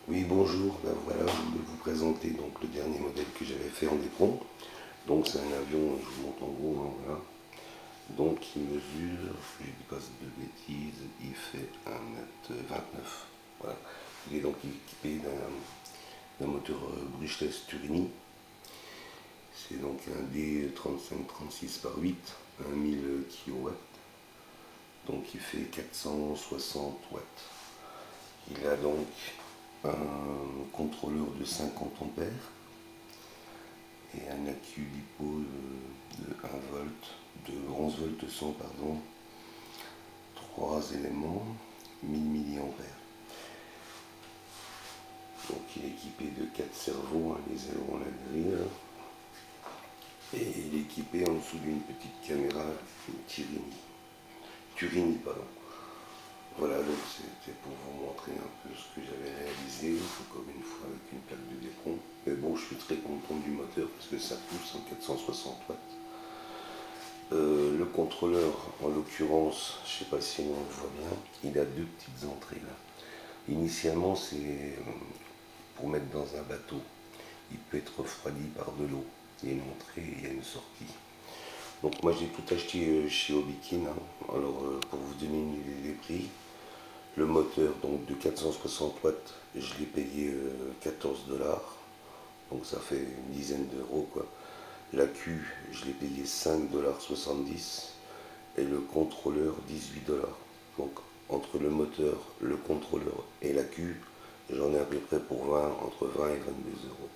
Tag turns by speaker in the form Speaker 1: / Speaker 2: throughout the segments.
Speaker 1: Oui, bonjour. Ben voilà, je voulais vous présenter donc le dernier modèle que j'avais fait en éperon. Donc c'est un avion, je vous montre en gros, hein, voilà. Donc il mesure, je dis pas de bêtises, il fait 1,29 m. Voilà. Il est donc équipé d'un moteur brushless Turini. C'est donc un D3536 par 8, 1000 kW. Donc il fait 460 watts. Il a donc un contrôleur de 50 ampères et un accu lipo de 1 volt, de 11 volts 100 pardon, 3 éléments, 1000 mAh. Donc il est équipé de 4 cerveaux, hein, les ailerons, la grille, et il est équipé en dessous d'une petite caméra Turini, pardon. Voilà, donc c'était pour vous montrer un peu ce que j'avais réalisé, comme une fois avec une plaque de d'éperon. Mais bon, je suis très content du moteur parce que ça pousse en 460 watts. Le contrôleur, en l'occurrence, je ne sais pas si on le voit bien, il a deux petites entrées là. Initialement, c'est pour mettre dans un bateau. Il peut être refroidi par de l'eau. Il y a une entrée et il y a une sortie. Donc moi j'ai tout acheté chez Obikin. Hein. Alors pour vous donner une idée des prix, le moteur donc de 460 watts, je l'ai payé 14 $. Donc ça fait une dizaine d'euros quoi. L'accu, je l'ai payé 5,70 $ et le contrôleur 18 $. Donc entre le moteur, le contrôleur et l'accu, j'en ai à peu près pour 20, entre 20 et 22 euros.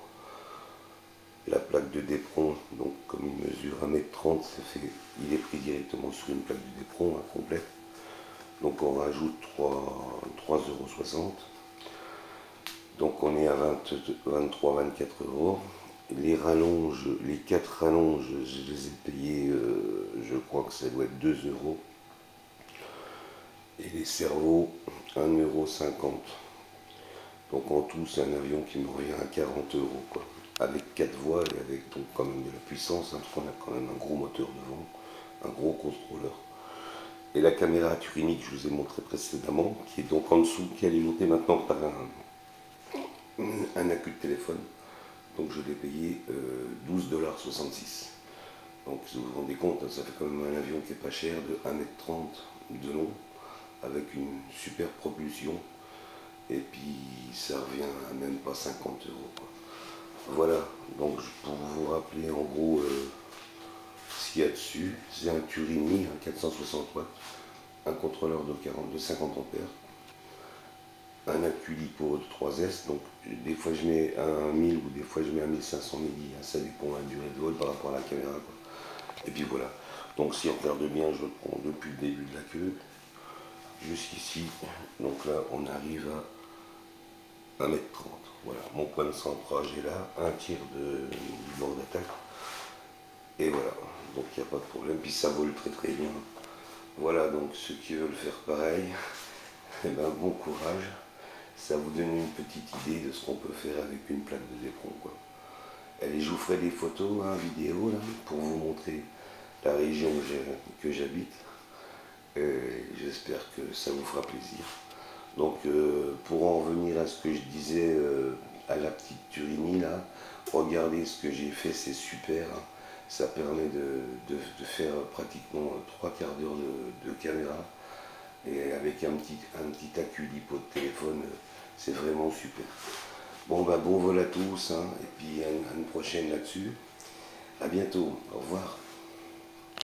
Speaker 1: La plaque de d'éperon, donc comme il mesure 1,30 m, il est pris directement sur une plaque de d'éperon complète. Donc on rajoute 3,60 €. Donc on est à 23-24 euros. Les rallonges, les 4 rallonges, je les ai payées, je crois que ça doit être 2 euros. Et les cerveaux, 1,50 €. Donc en tout, c'est un avion qui me revient à 40 euros, quoi. Avec 4 voies et avec donc quand même de la puissance, hein, parce qu'on a quand même un gros moteur devant, un gros contrôleur. Et la caméra Turini que je vous ai montré précédemment, qui est donc en dessous, qui est alimentée maintenant par un accu de téléphone. Donc je l'ai payé 12,66 $. Donc si vous vous rendez compte, ça fait quand même un avion qui est pas cher, de 1,30 m de long, avec une super propulsion. Et puis ça revient à même pas 50 euros, quoi. Voilà, donc pour vous rappeler en gros ce qu'il y a dessus, c'est un Turini à 460 watts, un contrôleur de 50 ampères, un accu lipo de 3S, donc des fois je mets un 1000 ou des fois je mets un 1500 milli, hein, ça dépend de la durée de vol par rapport à la caméra, quoi. Et puis voilà, donc si on regarde bien, je le prends depuis le début de la queue jusqu'ici, donc là on arrive à 1,30 m. Voilà, mon point de centrage est là, un tiers du bord d'attaque. Et voilà, donc il n'y a pas de problème, puis ça vole très très bien. Voilà, donc ceux qui veulent faire pareil, eh ben, bon courage. Ça vous donne une petite idée de ce qu'on peut faire avec une plaque de d'éperon, quoi. Allez, je vous ferai des photos, hein, vidéos, là, pour vous montrer la région que j'habite. J'espère que ça vous fera plaisir. Donc pour en revenir à ce que je disais à la petite Turini là, regardez ce que j'ai fait, c'est super, hein. Ça permet de faire pratiquement 3/4 d'heure de caméra et avec un petit accu lipo de téléphone, c'est vraiment super. Bon bah bon vol à tous, hein, et puis à une prochaine là-dessus. À bientôt, au revoir.